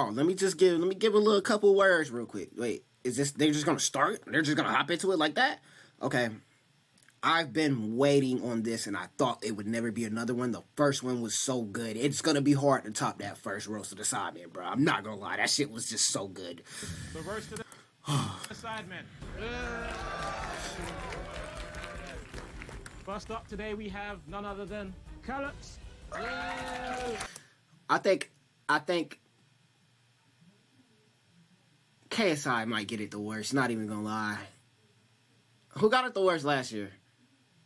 Oh, let me give a little couple words real quick. Wait, is this they're just gonna start? They're just gonna hop into it like that? Okay. I've been waiting on this and I thought it would never be another one. The first one was so good. It's gonna be hard to top that first roast of the Sidemen, bro. I'm not gonna lie, that shit was just so good. The roast of the Sidemen. First up today we have none other than Calix. I think KSI might get it the worst, not even gonna lie. Who got it the worst last year?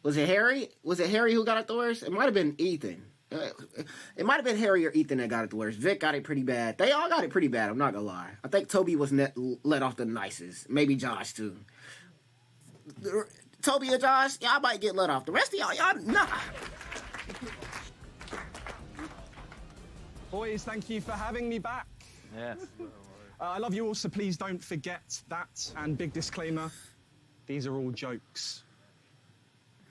Was it Harry? Was it Harry who got it the worst? It might have been Ethan. It might have been Harry or Ethan that got it the worst. Vic got it pretty bad. They all got it pretty bad, I'm not gonna lie. I think Toby was let off the nicest. Maybe Josh, too. Toby and Josh, y'all might get let off. The rest of y'all, nah. Boys, thank you for having me back. Yes. I love you all, so please don't forget that. And big disclaimer, these are all jokes.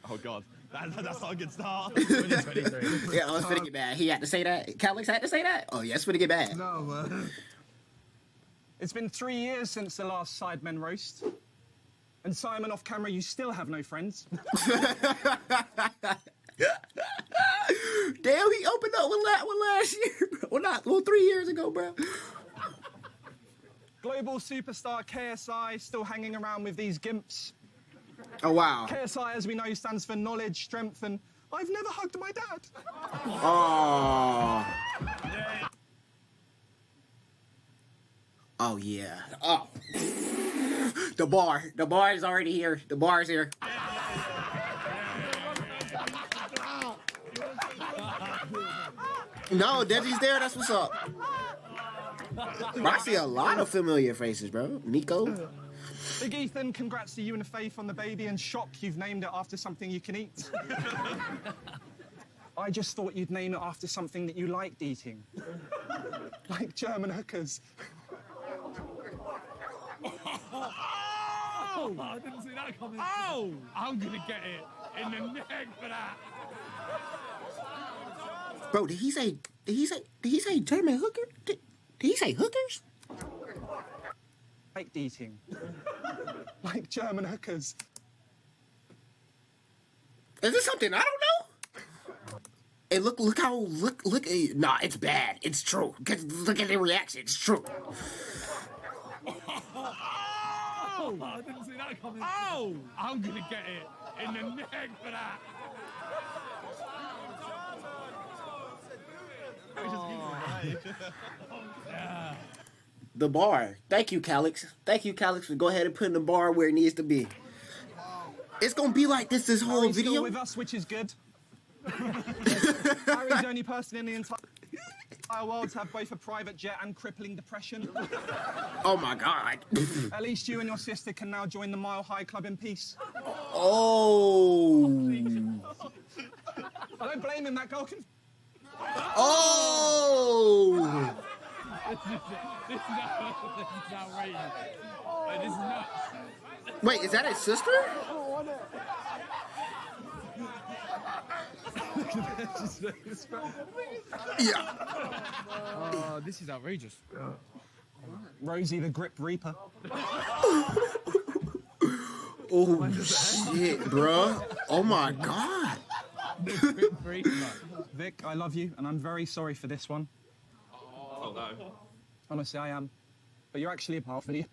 Oh, God. That's not a good start. 2023. Yeah, it's finna get bad. He had to say that? Calix had to say that? Oh, yeah, it's finna get bad. No, man. It's been 3 years since the last Sidemen roast. And Simon, off camera, you still have no friends. Damn, he opened up with last year, bro. Well, 3 years ago, bro. Global superstar KSI still hanging around with these gimps. Oh, wow. KSI, as we know, stands for knowledge, strength, and I've never hugged my dad. Oh. Oh, yeah. Oh. The bar is already here. The bar is here. No, Deji's there. That's what's up. Bro, I see a lot of familiar faces, bro. Nico. Big Ethan, congrats to you and Faith on the baby, and shock you've named it after something you can eat. I just thought you'd name it after something that you liked eating. Like German hookers. Oh! I didn't see that coming. Oh! I'm gonna get it in the neck for that. Bro, did he say German hooker? Did he say hookers? Liked eating. Like German hookers. Is this something I don't know? Hey, look at, nah, it's bad. It's true. Look at the reaction. It's true. Oh! I didn't see that coming. Oh! I'm gonna get it in the neck for that. Yeah. The bar. Thank you, Calix. Thank you, Calix, for go ahead and putting the bar where it needs to be. It's gonna be like this whole Harry's video. still with us, which is good. Harry's the only person in the entire world to have both a private jet and crippling depression. Oh my God. At least you and your sister can now join the Mile High Club in peace. Oh. I don't blame him, that girl can... Oh. This is outrageous. This is nuts. Wait, is that his sister? Yeah. Oh, this is outrageous. Rosie the Grip Reaper. Oh shit, bruh. Oh my God. Vic, I love you, and I'm very sorry for this one. Oh, no. Honestly, I am. But you're actually a part of it.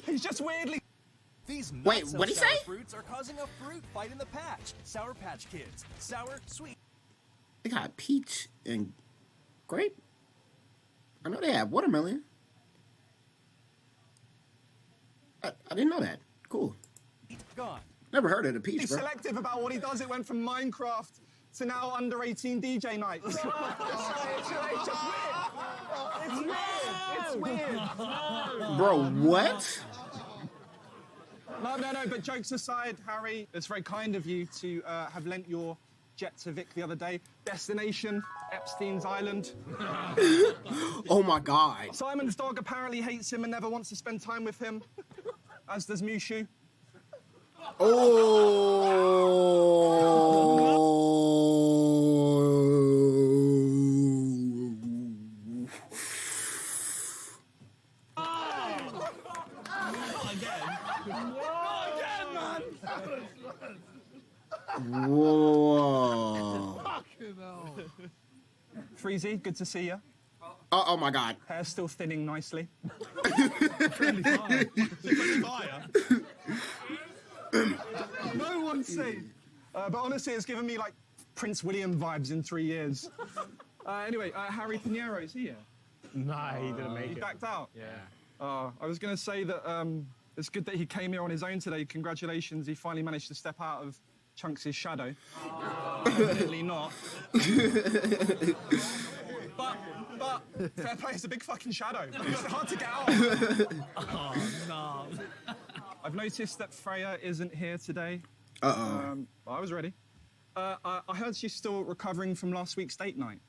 He's just weirdly... These Wait, not what'd he so sour say? fruits are causing a fruit fight in the patch. Sour Patch Kids. Sour, sweet. They got peach and grape. I know they have watermelon. I didn't know that. Cool. Gone. Never heard of the peach, He's bro. selective about what he does. It went from Minecraft to now under 18 DJ nights. It's just weird. It's weird. Bro, what? No, but jokes aside, Harry, it's very kind of you to have lent your jet to Vic the other day. Destination, Epstein's Island. Oh my God. Simon's dog apparently hates him and never wants to spend time with him, as does Mushu. Oh. Whoa. Fucking hell. Freezy, good to see you. Oh my God. Hair's still thinning nicely. Friendly fire. Fire. No one's seen. But honestly, it's given me like Prince William vibes in 3 years. Anyway, Harry Pinheiro is here. Nah, he didn't make He it. backed out. Yeah. I was going to say that it's good that he came here on his own today. Congratulations, he finally managed to step out of Chunks' shadow. Evidently not. But fair play, it's a big fucking shadow. It's hard to get out. Oh, no. I've noticed that Freya isn't here today. Uh-oh. I was ready. I heard she's still recovering from last week's date night.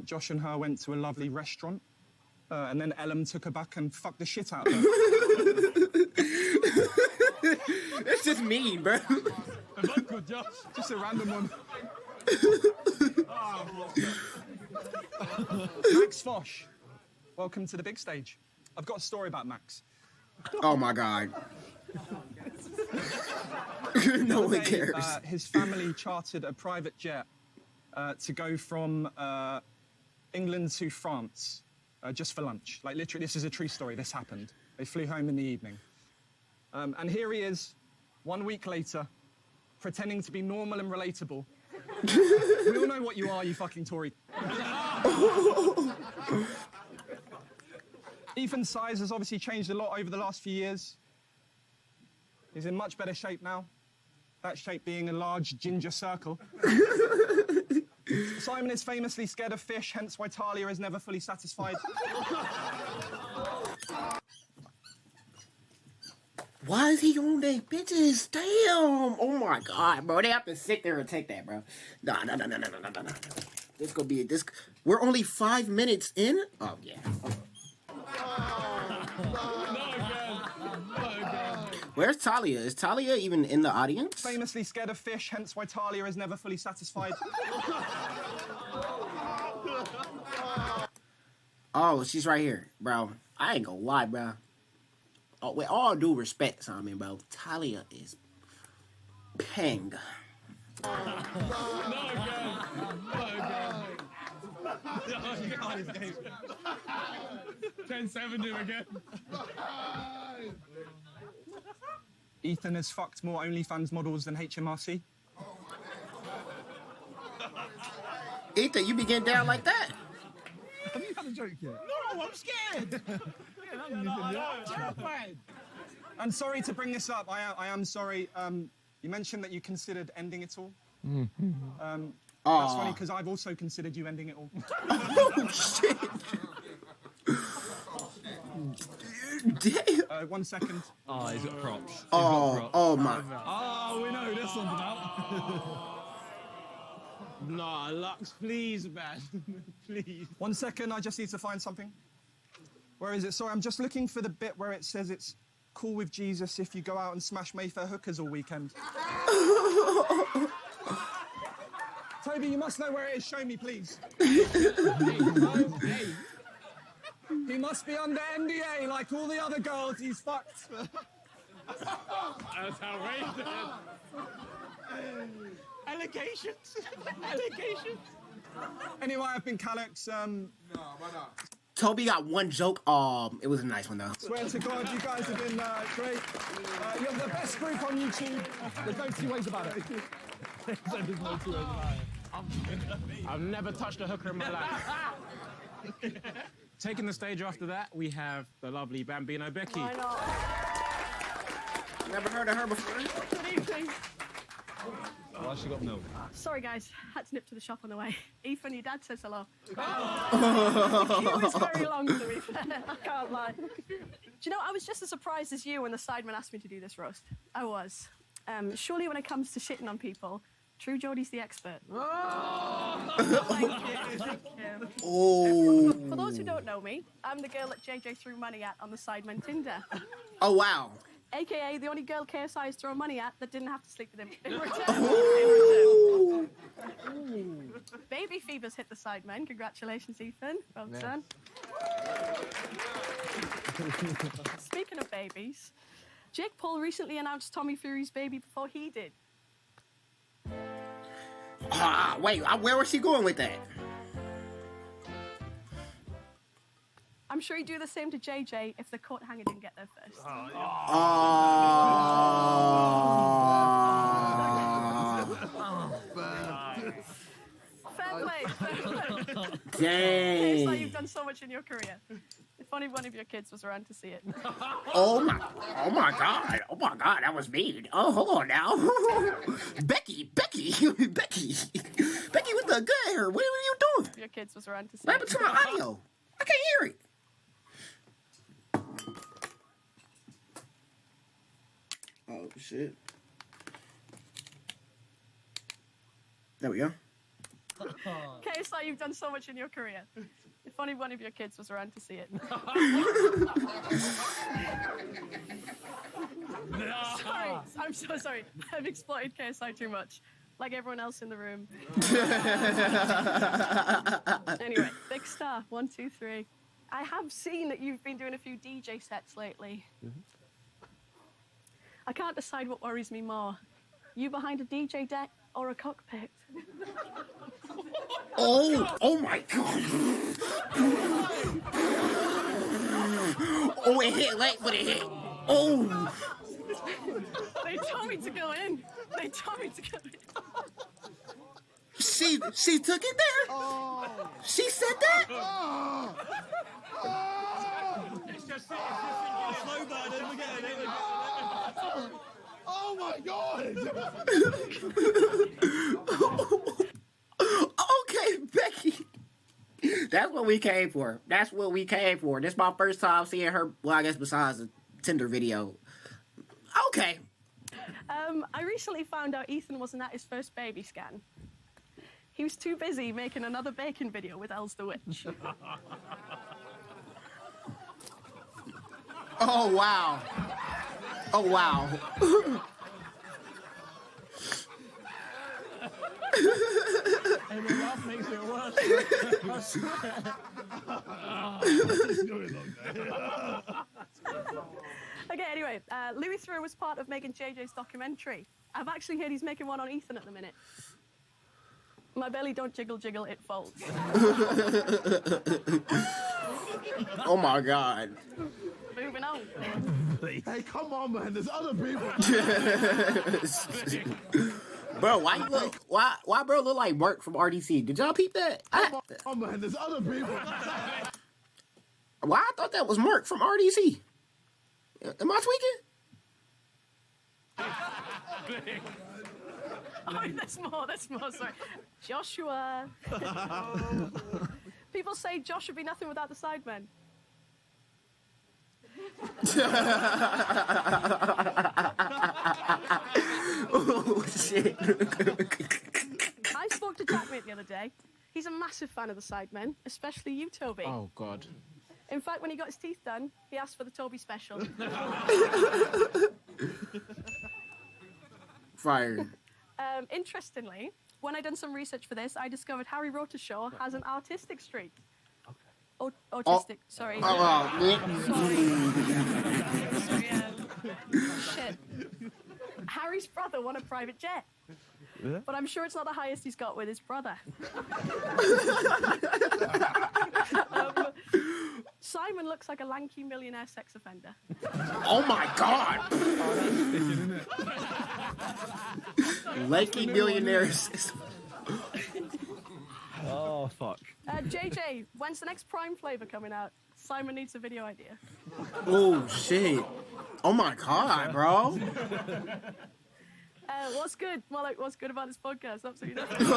Josh and her went to a lovely restaurant, and then Ellum took her back and fucked the shit out of her. That's just mean, bro. Good, Josh. Just a random one. Max Fosh, welcome to the big stage. I've got a story about Max. Oh my God. No one cares. His family chartered a private jet to go from England to France just for lunch. Like literally, this is a true story. This happened. They flew home in the evening. And here he is, 1 week later, pretending to be normal and relatable. We all know what you are, you fucking Tory. Ethan's size has obviously changed a lot over the last few years. He's in much better shape now. That shape being a large ginger circle. Simon is famously scared of fish, hence why Talia is never fully satisfied. Why is he on their bitches? Damn! Oh my God, bro. They have to sit there and take that, bro. No. This gonna be this. We're only 5 minutes in. Oh yeah. Where's Talia? Is Talia even in the audience? Famously scared of fish, hence why Talia is never fully satisfied. Oh, she's right here, bro. I ain't gonna lie, bro. Oh, with all due respect, Simon, bro, Talia is peng. No, God. 10-7 him again. Ethan has fucked more OnlyFans models than HMRC. Ethan, you be getting down like that? Have you had a joke yet? No, I'm scared. Terrified. And sorry to bring this up, I am sorry. You mentioned that you considered ending it all. That's funny because I've also considered you ending it all. Oh, shit. Damn. 1 second. Oh, he's got props. Oh my. Oh, we know who this one's about. Nah, Lux, please, man. Please. 1 second, I just need to find something. Where is it? Sorry, I'm just looking for the bit where it says it's cool with Jesus if you go out and smash Mayfair hookers all weekend. Toby, you must know where it is. Show me, please. Hey. He must be under NDA like all the other girls he's fucked. That's outrageous. Allegations. Anyway, I've been Calix. Toby got one joke. It was a nice one though. Swear to God, you guys have been great. You're the best group on YouTube. There's no two ways about it. There's no 2 ways about it. I've never touched a hooker in my life. Taking the stage after that, we have the lovely Bambino Becky. I know. Never heard of her before. Good evening. Why she got milk? Sorry, guys. Had to nip to the shop on the way. Ethan, your dad says hello. The queue is very long, to be fair. I can't lie. Do you know, I was just as surprised as you when the Sidemen asked me to do this roast. I was. Surely when it comes to shitting on people, True Geordie's the expert. Thank you. Oh. For those who don't know me, I'm the girl that JJ threw money at on the Sidemen Tinder. Oh wow. AKA the only girl KSI has thrown money at that didn't have to sleep with him in return. Baby fever's hit the Sidemen. Congratulations, Ethan. Well done. Speaking of babies, Jake Paul recently announced Tommy Fury's baby before he did. Wait, where was she going with that? I'm sure he'd do the same to JJ if the coat hanger didn't get there first. Fair play. Dang. It's like you've done so much in your career. If only one of your kids was around to see it. Oh my God, that was mean. Oh, hold on now. Becky, with the good hair, what are you doing? If your kids was around to see What it. happened to my audio? I can't hear it. Oh, shit. There we go. Okay, it's like you've done so much in your career. If only one of your kids was around to see it. Sorry, I'm so sorry. I've exploited KSI too much. Like everyone else in the room. Anyway, big star, 1, 2, 3. I have seen that you've been doing a few DJ sets lately. I can't decide what worries me more. You behind a DJ deck or a cockpit? Oh my God. Oh, it hit late, but it hit. Oh. They told me to go in. They told me to go in. She took it there? She said that? Slow burn, we're getting it. Oh my God! Okay, Becky. That's what we came for. This is my first time seeing her, well, I guess besides the Tinder video. Okay. I recently found out Ethan wasn't at his first baby scan. He was too busy making another bacon video with Els the Witch. Oh, wow. Oh, wow. And the laugh makes it worse. Okay, anyway, Louis Theroux was part of making JJ's documentary. I've actually heard he's making one on Ethan at the minute. My belly don't jiggle jiggle, it folds. Oh my God. Moving on. Hey, come on, man. There's other people. Bro, why bro look like Mark from RDC? Did y'all peep that? Come on, man. There's other people. Why I thought that was Mark from RDC? Am I tweaking? Oh, there's more, sorry. Joshua. People say Josh would be nothing without the Sidemen. Oh, shit. I spoke to Jackmate the other day. He's a massive fan of the Sidemen, especially you, Toby. Oh, God. In fact, when he got his teeth done, he asked for the Toby special. Fire. Interestingly, when I done some research for this, I discovered Harry Rotershaw has an artistic streak. Autistic, sorry. Shit. Harry's brother won a private jet. Yeah? But I'm sure it's not the highest he's got with his brother. Simon looks like a lanky millionaire sex offender. Oh my God. Lanky millionaires. Oh, fuck. JJ, when's the next Prime flavor coming out? Simon needs a video idea. Oh, shit. Oh my God, bro. What's good? More like, what's good about this podcast? Absolutely nothing.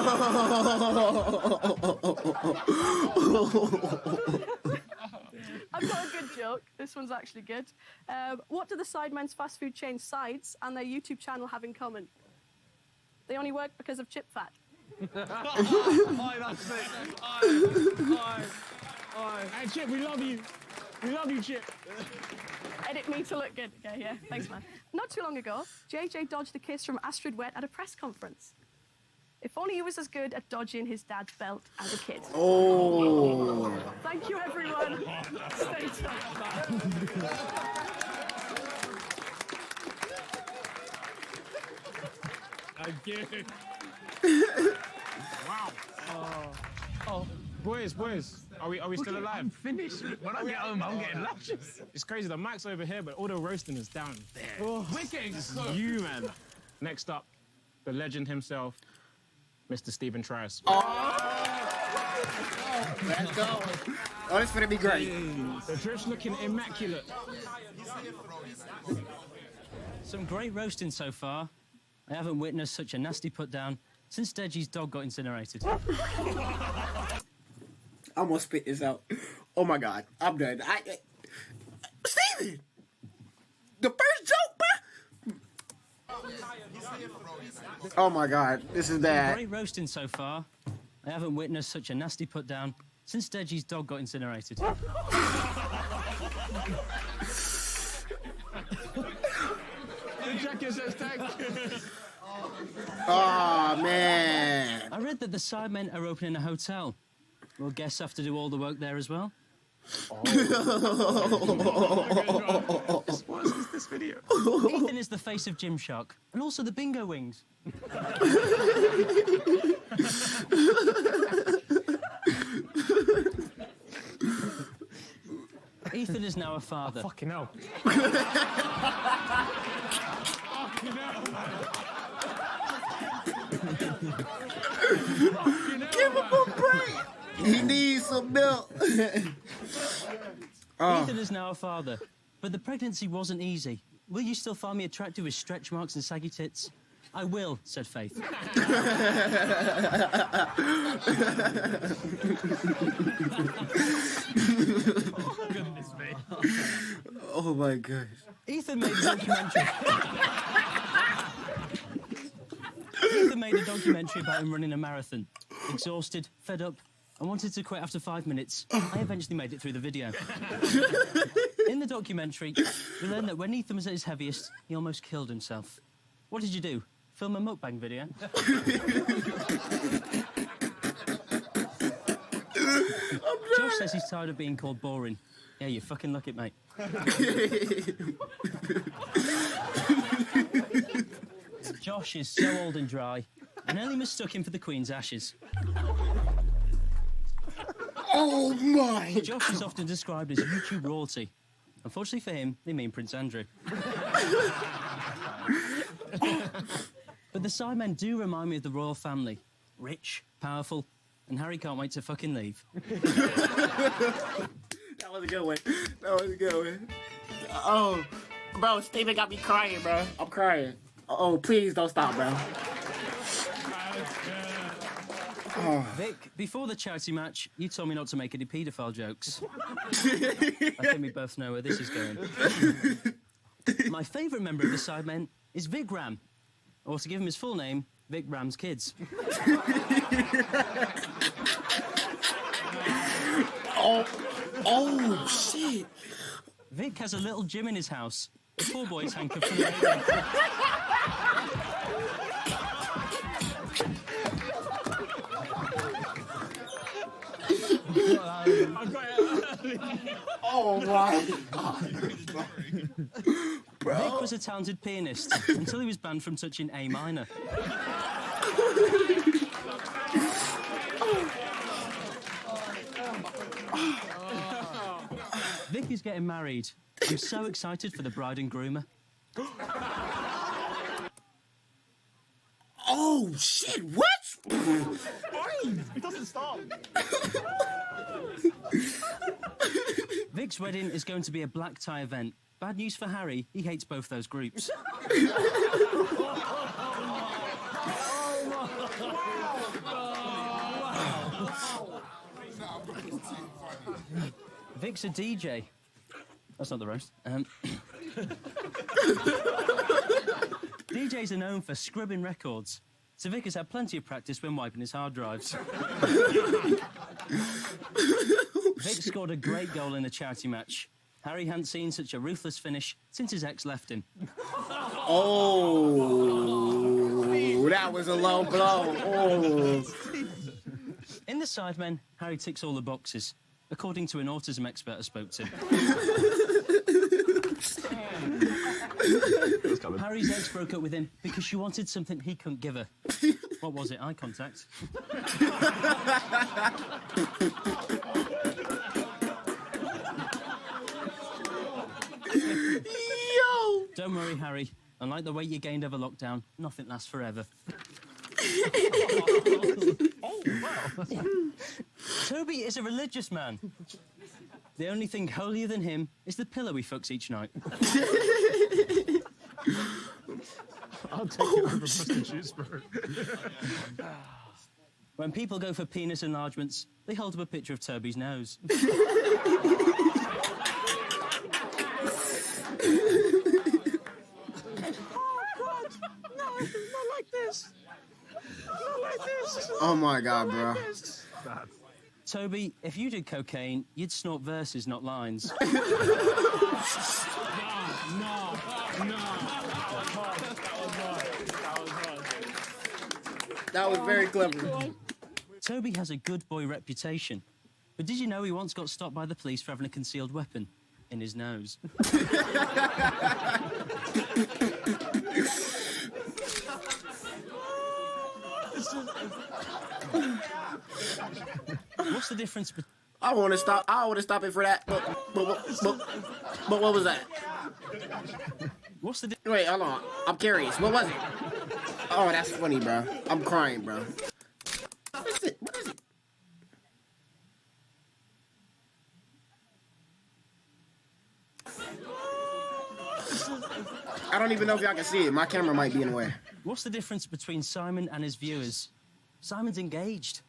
I've got a good joke. This one's actually good. What do the Sidemen's fast food chain Sides and their YouTube channel have in common? They only work because of chip fat. Aye, that's it. Aye. Hey, Chip, we love you. We love you, Chip. Edit me to look good. Okay, yeah. Thanks, man. Not too long ago, JJ dodged a kiss from Astrid Wet at a press conference. If only he was as good at dodging his dad's belt as a kid. Oh. Thank you, everyone. Stay tuned. Thank you. Boys, are we still alive? I'm finished. When I get home, I'm getting lashes. It's crazy. The mic's over here, but all the roasting is down there. We're getting cooked. You, man. Next up, the legend himself, Mr. Stephen Trice. Let's go. Oh, it's gonna be great. The drift's looking immaculate. Some great roasting so far. I haven't witnessed such a nasty put down since Deji's dog got incinerated. I'm gonna spit this out. Oh my god, I'm done. Steven! The first joke, bro! Oh my god, this is bad. Great roasting so far. I haven't witnessed such a nasty put down since Deji's dog got incinerated. Oh man. I read that the Sidemen are opening a hotel. Will guests have to do all the work there as well? What is this video? Ethan is the face of Gymshark, and also the bingo wings. Ethan is now a father. Fucking hell. Give him a break. He needs some milk. Ethan is now a father, but the pregnancy wasn't easy. Will you still find me attractive with stretch marks and saggy tits? I will, said Faith. Goodness me. Oh my gosh. Ethan made a documentary. Ethan made a documentary about him running a marathon. Exhausted, fed up, and wanted to quit after 5 minutes. I eventually made it through the video. In the documentary, we learned that when Ethan was at his heaviest, he almost killed himself. What did you do? Film a mukbang video? Josh says he's tired of being called boring. Yeah, you fucking luck it, mate. Josh is so old and dry, I nearly mistook him for the Queen's ashes. Oh my. Josh is often described as YouTube royalty. Unfortunately for him, they mean Prince Andrew. But the Sidemen do remind me of the royal family. Rich, powerful, and Harry can't wait to fucking leave. That was a good one. That was a good one. Oh, bro, Steven got me crying, bro. I'm crying. Oh, please don't stop, bro. Vic, before the charity match, you told me not to make any paedophile jokes. I think we both know where this is going. My favourite member of the Sidemen is Vic Ram, or to give him his full name, Vic Ram's Kids. Oh, shit. Vic has a little gym in his house. The poor boy's handcuffed to the railing. Oh my god. Bro. Vic was a talented pianist until he was banned from touching A minor. Vic is getting married. I'm so excited for the bride and groomer. Oh shit, what? It doesn't stop. Vic's wedding is going to be a black tie event. Bad news for Harry, he hates both those groups. Vic's a DJ. That's not the roast. DJs are known for scrubbing records, so Vic has had plenty of practice when wiping his hard drives. Vic scored a great goal in the charity match. Harry hadn't seen such a ruthless finish since his ex left him. Oh, that was a low blow. Oh. In the Sidemen, Harry ticks all the boxes, according to an autism expert I spoke to. Harry's ex broke up with him because she wanted something he couldn't give her. What was it? Eye contact? Yo! Don't worry, Harry. Unlike the weight you gained over lockdown, nothing lasts forever. Oh, wow. Toby is a religious man. The only thing holier than him is the pillow he fucks each night. I'll take it over prostitutes, bro. When people go for penis enlargements, they hold up a picture of Toby's nose. Oh my god, bro. Toby, if you did cocaine, you'd snort verses, not lines. That was very clever. Toby has a good boy reputation. But did you know he once got stopped by the police for having a concealed weapon in his nose? What's the difference between... I want to stop it for that. But what was that? What's the Wait, hold on. I'm curious. What was it? Oh, that's funny, bro. I'm crying, bro. What is it? What is it? I don't even know if y'all can see it. My camera might be in the way. What's the difference between Simon and his viewers? Simon's engaged.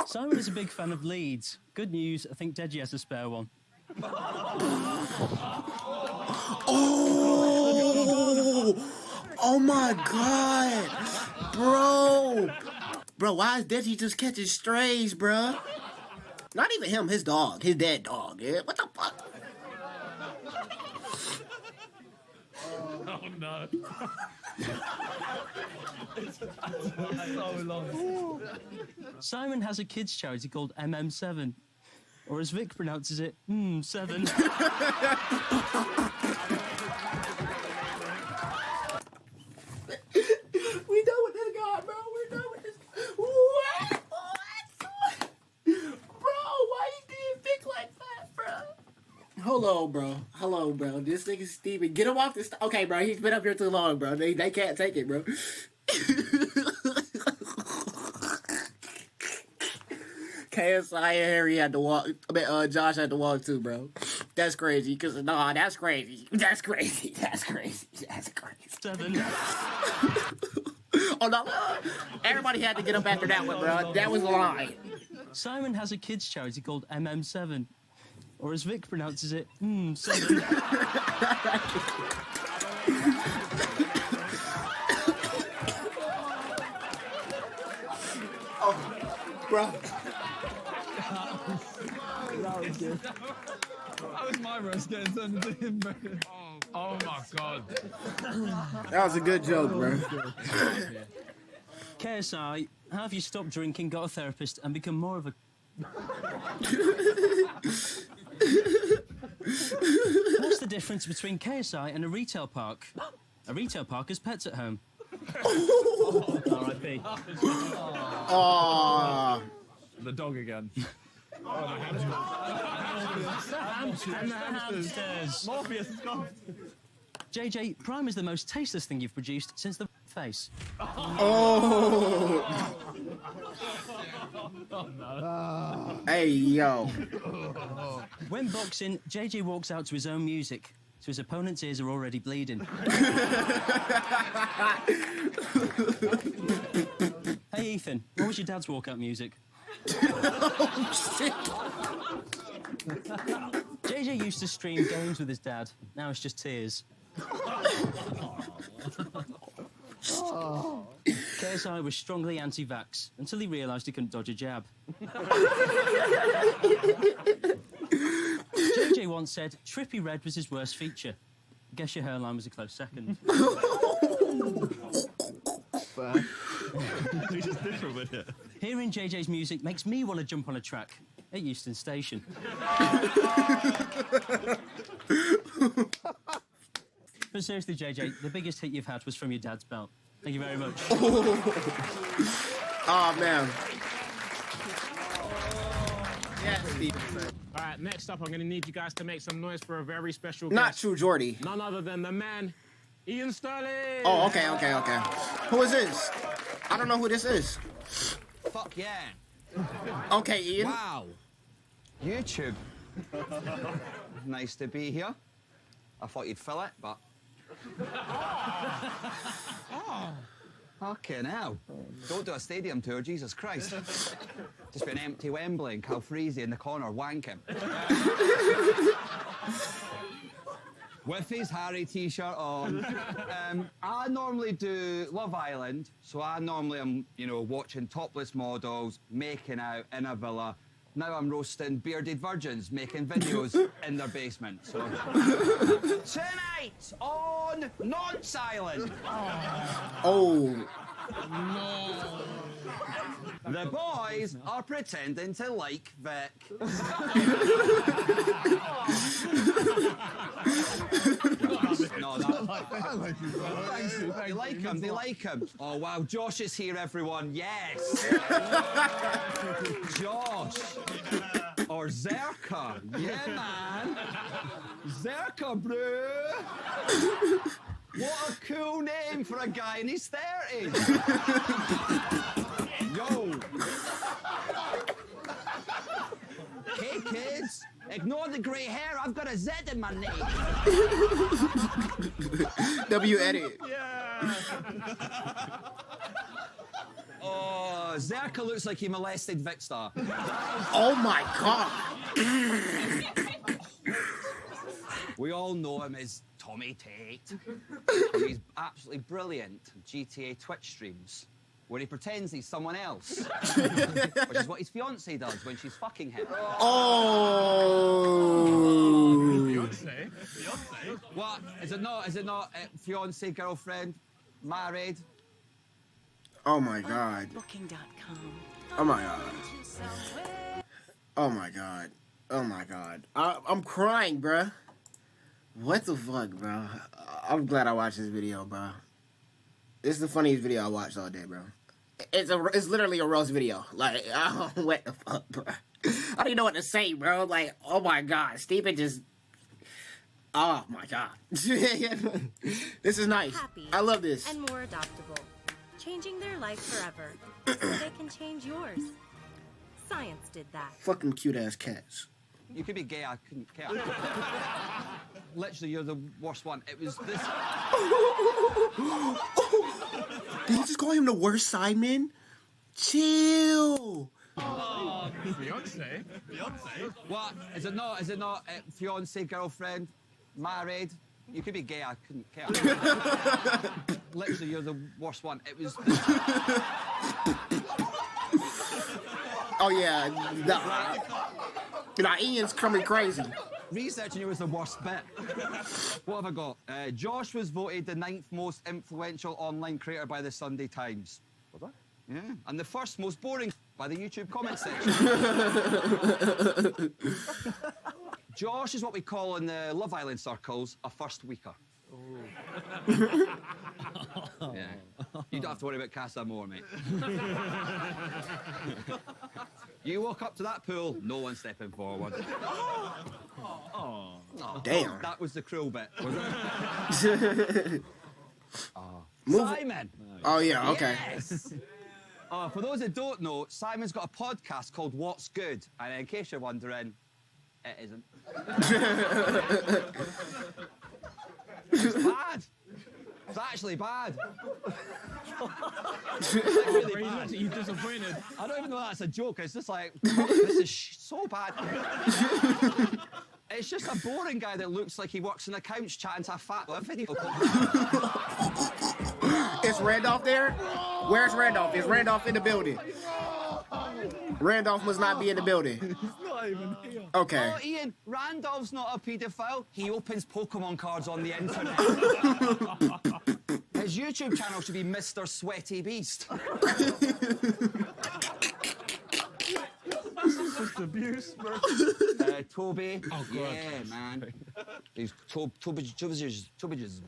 Simon is a big fan of Leeds. Good news, I think Deji has a spare one. Oh my god. Bro, why is Deji just catching strays, bro? Not even him, his dog. His dead dog. Yeah? What the fuck? Oh, no. It's so long. Simon has a kids' charity called MM7. Or as Vic pronounces it, 7. We done with this guy, bro. We're done with this. What? Bro, why you did Vic like that, bro? Hello, bro. This nigga Steven. Get him off this. Okay, bro. He's been up here too long, bro. They can't take it, bro. KSI and Harry had to walk. Josh had to walk too, bro. That's crazy. That's crazy. That's crazy. 7. Oh no! Everybody had to get up after that one, bro. That was a lie. Simon has a kids' charity called MM7. Or as Vic pronounces it, 7. Oh, bro. That was good. That was my roast getting turned into him, bro. Oh my god. That was a good joke, bro. KSI, how have you stopped drinking, got a therapist, and become more of a... What's the difference between KSI and a retail park? A retail park has pets at home. R.I.P. Aww. The dog again. And the hamsters. Morpheus is gone. JJ, Prime is the most tasteless thing you've produced since the face. Oh. Hey, yo. When boxing, JJ walks out to his own music, so his opponent's ears are already bleeding. Hey, Ethan, what was your dad's walkout music? Oh, shit. JJ used to stream games with his dad. Now it's just tears. KSI was strongly anti-vax until he realised he couldn't dodge a jab. JJ once said Trippy Red was his worst feature. Guess your hairline was a close second. We just different with it. Hearing JJ's music makes me want to jump on a track at Euston Station. But seriously, JJ, the biggest hit you've had was from your dad's belt. Thank you very much. Oh, man. Yeah, Steve. All right, next up, I'm going to need you guys to make some noise for a very special Not guest. True Jordy. None other than the man, Ian Sterling. Oh, okay. Who is this? I don't know who this is. Fuck yeah. Okay, Ian. Wow. YouTube. Nice to be here. I thought you'd fill it, but... Fucking hell. Don't do a stadium tour, Jesus Christ. Just be an empty Wembley and Calfreezy in the corner wanking. With his Harry t-shirt on. I normally do Love Island, so I normally am, you know, watching topless models, making out in a villa. Now I'm roasting bearded virgins, making videos in their basement. So. Tonight on Nonce Island. Oh. No. The boys are pretending to like Vic. No, they like him, they like him. Oh, wow, Josh is here, everyone. Yes. Josh. Or Zerka. Yeah, man. Zerka, bro. What a cool name for a guy in his 30s. Yo. Hey, kids. Ignore the grey hair. I've got a Z in my name. W edit. Yeah. Oh, Zerka looks like he molested Vicstar. Oh my God. We all know him as Tommy Tate. He's absolutely brilliant GTA Twitch streams where he pretends he's someone else, which is what his fiancée does when she's fucking him. Oh. Beyonce. What? Is it not fiancée, girlfriend, married? Oh my God. Booking.com. Oh my God. Oh my God. Oh my God. I'm crying, bruh. What the fuck, bro? I'm glad I watched this video, bro. This is the funniest video I watched all day, bro. It's literally a roast video. Like, what the fuck, bro? I don't even know what to say, bro. Like, oh my God. Steven just... Oh my God. This is nice. Happy I love this. and more adoptable. Changing their life forever. So they can change yours. Science did that. Fucking cute-ass cats. You could be gay, I couldn't care. Literally, you're the worst one. It was this... Did you just call him the worst Sidemen? Chill. Oh, Beyonce. What? Is it not fiancée, girlfriend, married? You could be gay, I couldn't care. Literally, you're the worst one. It was this... Oh, yeah. Nah, Ian's coming crazy. Researching you was the worst bit. What have I got? Josh was voted the 9th most influential online creator by the Sunday Times. Was that? Yeah. And the first most boring by the YouTube comment section. Josh is what we call in the Love Island circles a first weeker. Yeah. You don't have to worry about Casa Moore, mate. You walk up to that pool, no one stepping forward. Oh. Damn. That was the cruel bit, was it? Simon! Oh, yeah, okay. Yes! For those that don't know, Simon's got a podcast called What's Good, and in case you're wondering, it isn't. It's bad. It's actually bad. It's really bad. You disappointed. I don't even know that's a joke. It's just like, this is so bad. It's just a boring guy that looks like he works in accounts chatting to a fat video. Is Randolph there? Where's Randolph? Is Randolph in the building? Randolph must not be in the building. He's not even here. Okay. Oh, Ian, Randolph's not a paedophile. He opens Pokemon cards on the internet. His YouTube channel should be Mr. Sweaty Beast. That's just abuse, bro. Toby. Oh, God. Yeah, man. These Tobages. Tobages.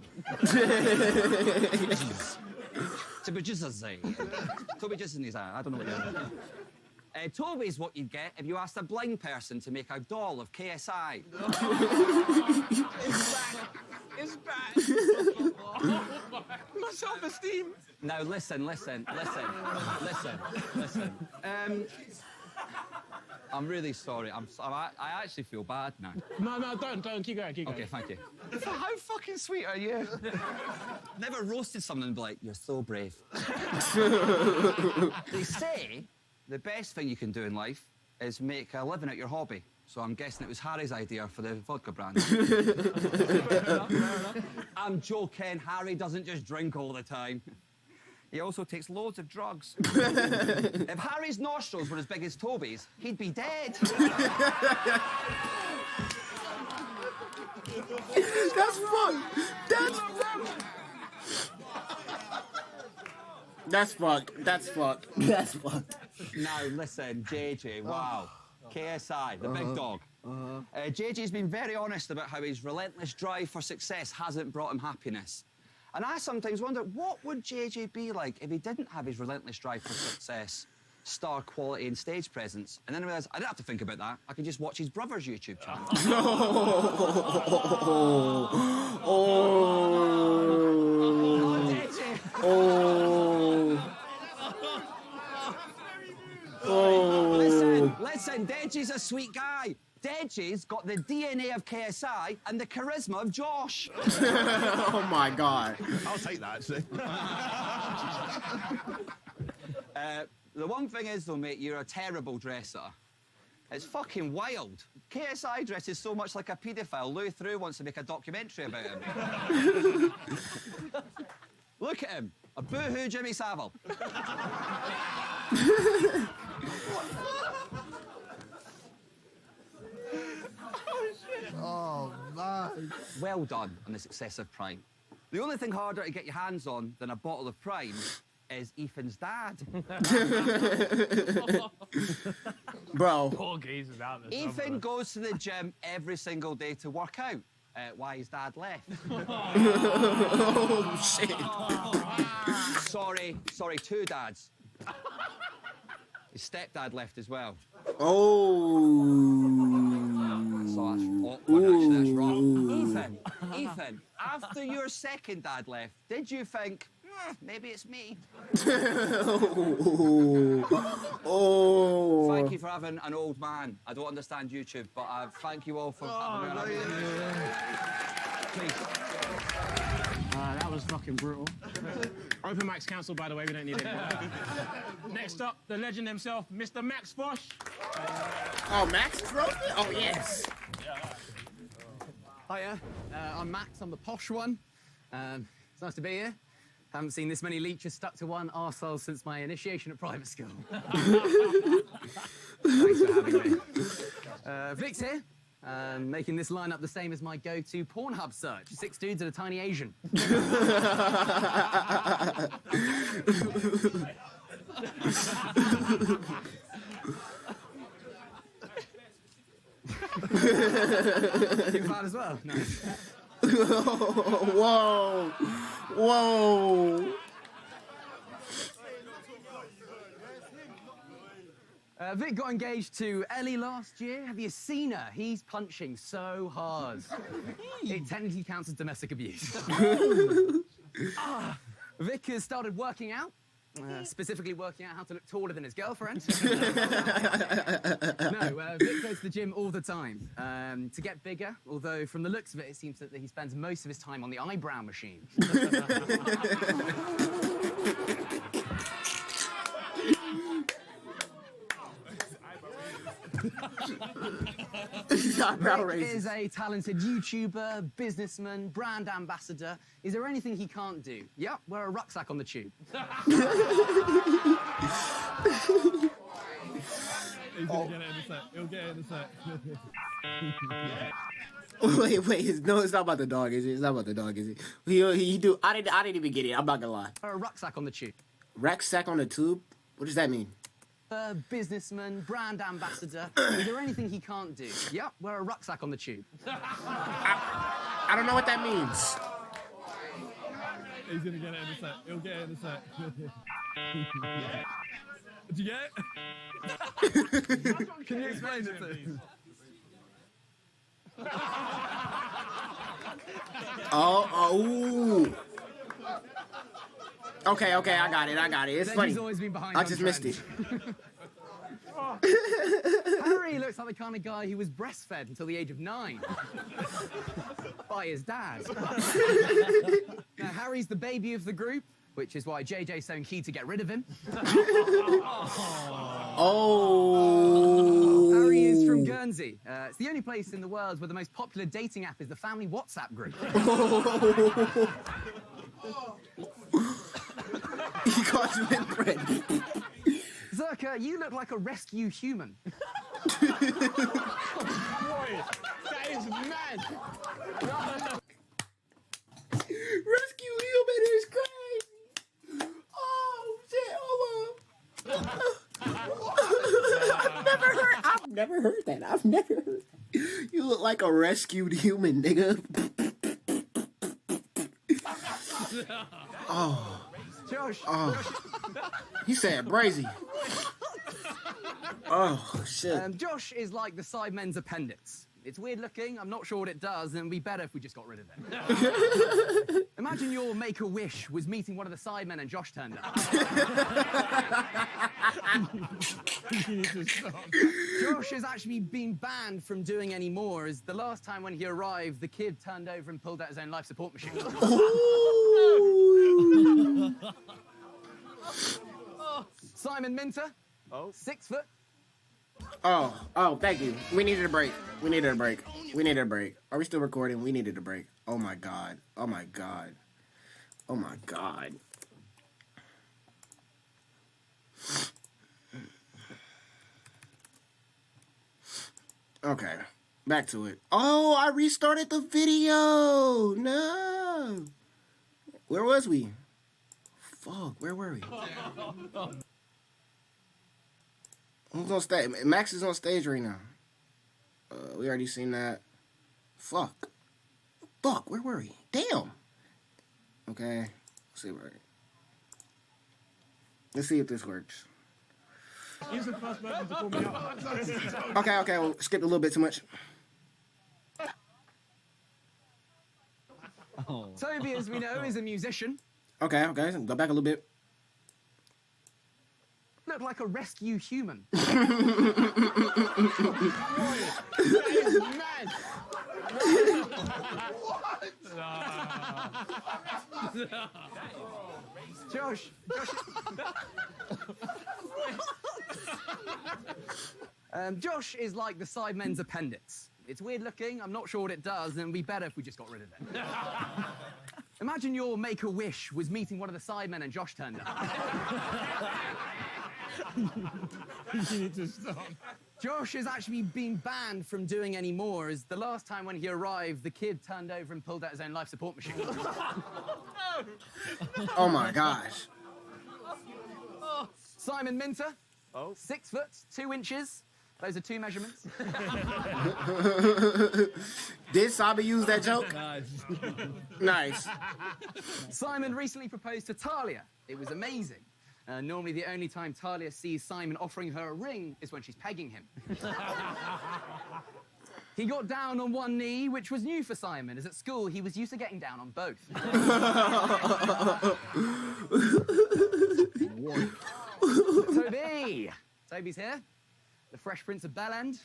Tobages in his eye. I don't know what you're doing. Toby's what you'd get if you asked a blind person to make a doll of KSI. It's back. My self-esteem. Now listen. I'm really sorry. I actually feel bad now. No, don't. Keep going. Okay, thank you. How fucking sweet are you? Never roasted someone and be like, you're so brave. They say the best thing you can do in life is make a living at your hobby. So I'm guessing it was Harry's idea for the vodka brand. I'm joking. Harry doesn't just drink all the time. He also takes loads of drugs. If Harry's nostrils were as big as Toby's, he'd be dead. That's fucked. That's fucked. Now, listen, JJ, wow. KSI, the big dog. JJ's been very honest about how his relentless drive for success hasn't brought him happiness. And I sometimes wonder, what would JJ be like if he didn't have his relentless drive for success, star quality and stage presence? And then I realised I didn't have to think about that. I could just watch his brother's YouTube channel. Listen, Deji's a sweet guy. Deji's got the DNA of KSI and the charisma of Josh. Oh my God. I'll take that, actually. The one thing is, though, mate, you're a terrible dresser. It's fucking wild. KSI dresses so much like a paedophile. Louis Theroux wants to make a documentary about him. Look at him. A boo-hoo Jimmy Savile. Oh, man. Well done on this excessive prime. The only thing harder to get your hands on than a bottle of prime is Ethan's dad. Bro. Poor geezer's out there. Ethan goes to the gym every single day to work out. Why his dad left. Oh, shit. Sorry, two dads. His stepdad left as well. Oh. So that's awkward, actually, that's wrong. Ethan, after your second dad left, did you think, maybe it's me? Oh. Thank you for having an old man. I don't understand YouTube, but thank you all for having me. Please. That was fucking brutal. Open mic's cancelled, by the way. We don't need it. Next up, the legend himself, Mr. Max Fosh. Oh, Max Trophy? Oh, yes. Hiya, I'm Max, I'm the posh one. It's nice to be here. Haven't seen this many leeches stuck to one arsehole since my initiation at private school. Thanks for having me. Vic's here, making this lineup the same as my go-to Pornhub search. 6 dudes and a tiny Asian. You fan as well? Nice. Whoa. Whoa. Vic got engaged to Ellie last year. Have you seen her? He's punching so hard. It technically counts as domestic abuse. Vic has started working out. Specifically working out how to look taller than his girlfriend. No, Vic goes to the gym all the time to get bigger, although from the looks of it, it seems that he spends most of his time on the eyebrow machine. Vic is a talented YouTuber, businessman, brand ambassador. Is there anything he can't do? Yep, wear a rucksack on the tube. He's gonna get it in a sec. He'll get it in a sec. Wait. No, it's not about the dog, is it? It's not about the dog, is it? He do. I didn't even get it. I'm not gonna lie. Or a rucksack on the tube. Rucksack on the tube? What does that mean? businessman, brand ambassador. Is there anything he can't do? Yep, wear a rucksack on the tube. I don't know what that means. He's gonna get it in a sec. He'll get it in a sec. Did you get it? Can you explain it to me? Oh. Okay, I got it. It's funny. He's always been behind I on just trend. missed it. Harry looks like the kind of guy who was breastfed until the age of 9 by his dad. Now, Harry's the baby of the group, which is why JJ's so keen to get rid of him. Oh. Harry is from Guernsey. It's the only place in the world where the most popular dating app is the family WhatsApp group. He calls you inbred. Zerka, you look like a rescue human. Boy, that is mad. Rescue human is crazy. Oh shit! Hold on. I've never heard that. You look like a rescued human, nigga. Oh. Josh. Oh. He said brazy. Oh shit. Josh is like the Sidemen's appendix. It's weird looking, I'm not sure what it does, and it'd be better if we just got rid of it. Imagine your Make-A-Wish was meeting one of the Sidemen and Josh turned up. Josh has actually been banned from doing any more, as the last time when he arrived, the kid turned over and pulled out his own life support machine. Simon Minter, 6 foot. Oh, thank you. We needed a break. Are we still recording? We needed a break. Oh my god. Okay, back to it. Oh, I restarted the video. No. Where was we? Fuck, where were we? Who's on stage? Max is on stage right now. We already seen that. Fuck, where were we? Damn. Okay, let's see if this works. He's the first person to pull me up. Okay, well, skipped a little bit too much. Toby, as we know, is a musician. Okay, go back a little bit. Look like a rescue human. Josh. Josh is like the Sidemen's appendix. It's weird looking, I'm not sure what it does, and it'd be better if we just got rid of it. Imagine your Make-A-Wish was meeting one of the Sidemen and Josh turned up. You need to stop. Josh has actually been banned from doing any more, as the last time when he arrived, the kid turned over and pulled out his own life support machine. Oh my gosh. Simon Minter, 6 foot, 2 inches. Those are 2 measurements. Did Sabi use that joke? Nice. Simon recently proposed to Talia. It was amazing. Normally, the only time Talia sees Simon offering her a ring is when she's pegging him. He got down on one knee, which was new for Simon, as at school he was used to getting down on both. Toby! Toby's here. The Fresh Prince of Bel End.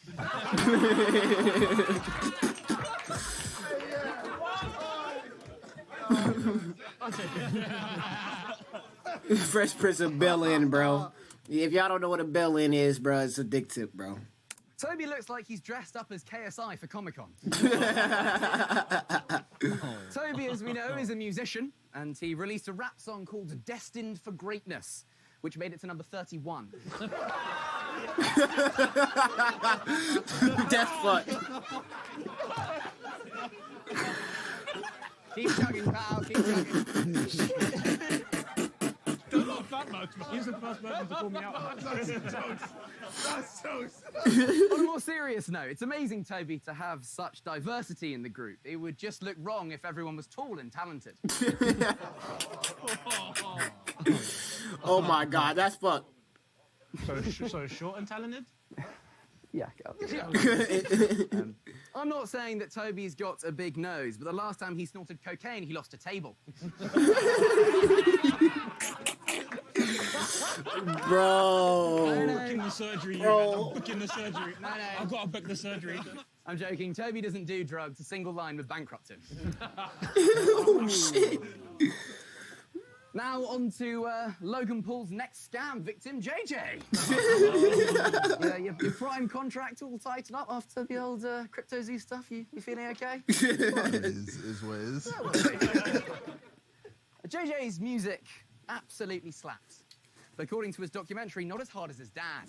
Fresh Prince of Bel End, bro. If y'all don't know what a Bel End is, bro, it's a dick tip, bro. Toby looks like he's dressed up as KSI for Comic-Con. Toby, as we know, is a musician, and he released a rap song called Destined for Greatness, which made it to number 31. Death fuck. Keep chugging, pal, keep chugging. that much, man. He's the first person to call me out. That's jokes. That's jokes. On a more serious note, it's amazing, Toby, to have such diversity in the group. It would just look wrong if everyone was tall and talented. Oh my God, that's fucked. So short and talented? Yeah. I'm not saying that Toby's got a big nose, but the last time he snorted cocaine, he lost a table. Bro. I'm booking the surgery. Bro. I'm booking the surgery. No. I've got to book the surgery. I'm joking. Toby doesn't do drugs. A single line would bankrupt him. Oh, shit. Now on to Logan Paul's next scam victim, JJ. Yeah, your prime contract all tightened up after the old Crypto Zoo stuff. You feeling okay? is what it is. JJ's music absolutely slaps. But according to his documentary, not as hard as his dad.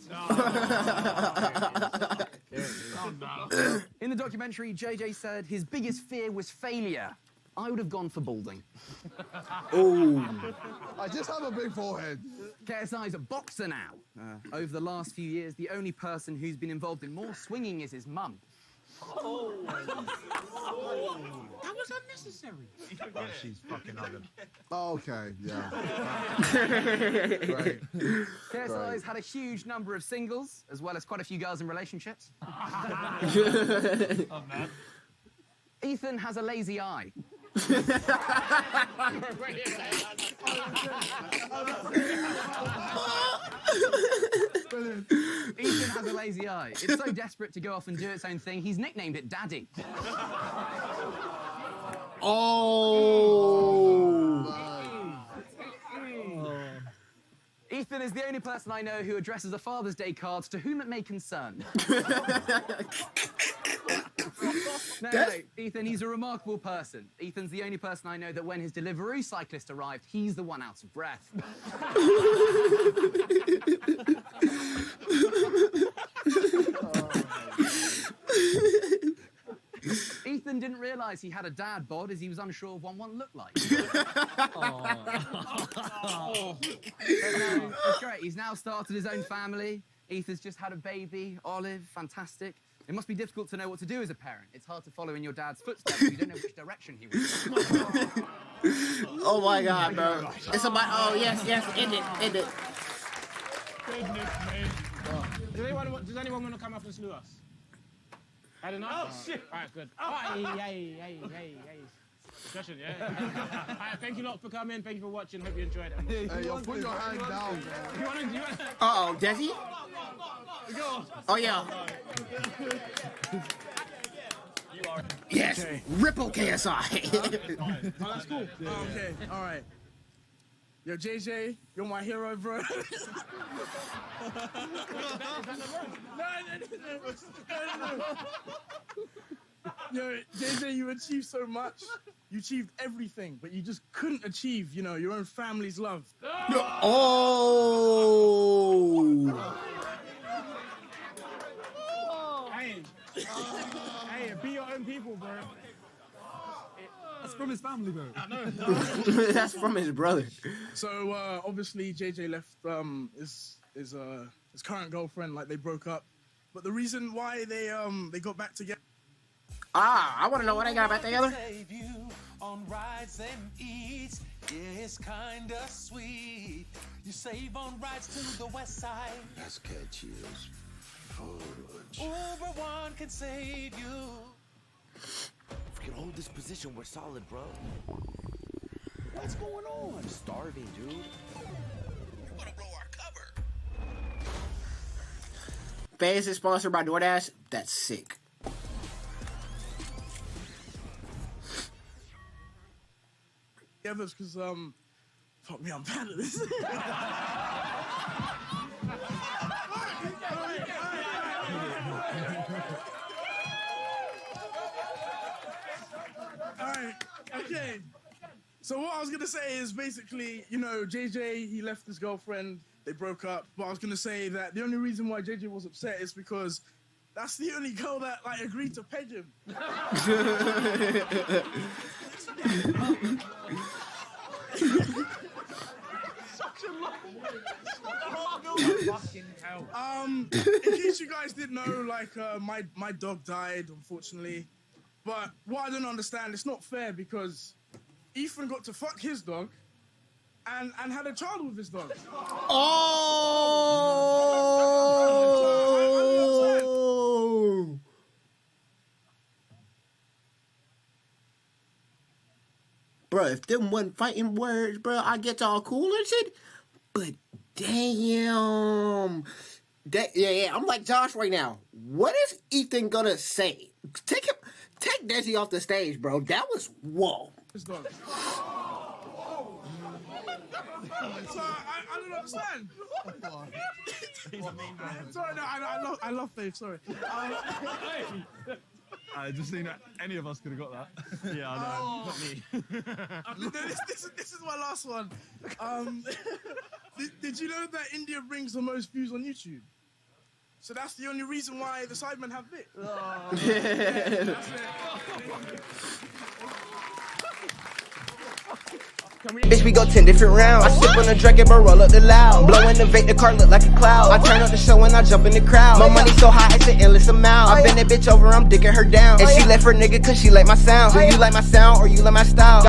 In the documentary, JJ said his biggest fear was failure. I would have gone for balding. Oh. I just have a big forehead. KSI's a boxer now. Over the last few years, the only person who's been involved in more swinging is his mum. Oh. That was unnecessary. Oh, she's fucking ugly. Oh, okay, yeah. Great. KSI's had a huge number of singles, as well as quite a few girls in relationships. Oh, man. Ethan has a lazy eye. Ethan has a lazy eye. It's so desperate to go off and do its own thing, he's nicknamed it Daddy. Ethan is the only person I know who addresses a Father's Day card to whom it may concern. No, Ethan, he's a remarkable person. Ethan's the only person I know that when his Deliveroo cyclist arrived, he's the one out of breath. Ethan didn't realise he had a dad bod as he was unsure of what one looked like. It's great. He's now started his own family. Ethan's just had a baby, Olive, fantastic. It must be difficult to know what to do as a parent. It's hard to follow in your dad's footsteps. You don't know which direction he was. Oh my God, bro. It's about. Oh yes, end it. Goodness me. Does anyone want to come up and slew us? I don't know. Oh, shit. All right, good. Oh, hey. Discussion, yeah. All right, thank you lot for coming. Thank you for watching. Hope you enjoyed it. Hey, yo, put your hand down. You want to? Uh-oh, Desi? Oh, yeah. Yes, Okay. Ripple KSI. Oh, that's cool. Okay, all right. Yo, JJ, you're my hero, bro. No. Yo, JJ, you achieved so much. You achieved everything, but you just couldn't achieve, your own family's love. Oh. Hey, be your own people, bro. That's from his family, bro. I know. That's from his brother. So obviously JJ left his current girlfriend, like they broke up. But the reason why they got back together. I want to know why they got back together. Save you on rides and eats. Yeah, it's kinda sweet. You save on rides to the west side. Let's catch you. Uber One can save you. If we can hold this position, we're solid, bro. What's going on? I'm starving, dude. You wanna blow our cover? Phase is sponsored by DoorDash. That's sick. Yeah, that's because fuck me, I'm bad at this. Alright, okay. So what I was gonna say is basically, JJ, he left his girlfriend, they broke up, but I was gonna say that the only reason why JJ was upset is because that's the only girl that agreed to peg him. Such a In case you guys didn't know, like, my dog died, unfortunately. But what I don't understand, it's not fair because Ethan got to fuck his dog and had a child with his dog. Oh! Bro, if them wasn't fighting words, bro, I get all cool and shit. But damn. Yeah, I'm like Josh right now. What is Ethan gonna say? Take Desi off the stage, bro. That was whoa. His dog. So I don't understand. Sorry, no, I love Faith. Sorry. I just think that any of us could have got that. Yeah, I know. Not me. This is my last one. Did you know that India brings the most views on YouTube? So that's the only reason why the Sidemen have Vic. Bitch, we go 10 different rounds. I sip on a drink and roll up the loud. Blowing the vape, the car look like a cloud. I turn up the show and I jump in the crowd. My money so high, it's an endless amount. I bend that bitch over, I'm dicking her down. And she left her nigga cause she like my sound. Do you like my sound or you like my style?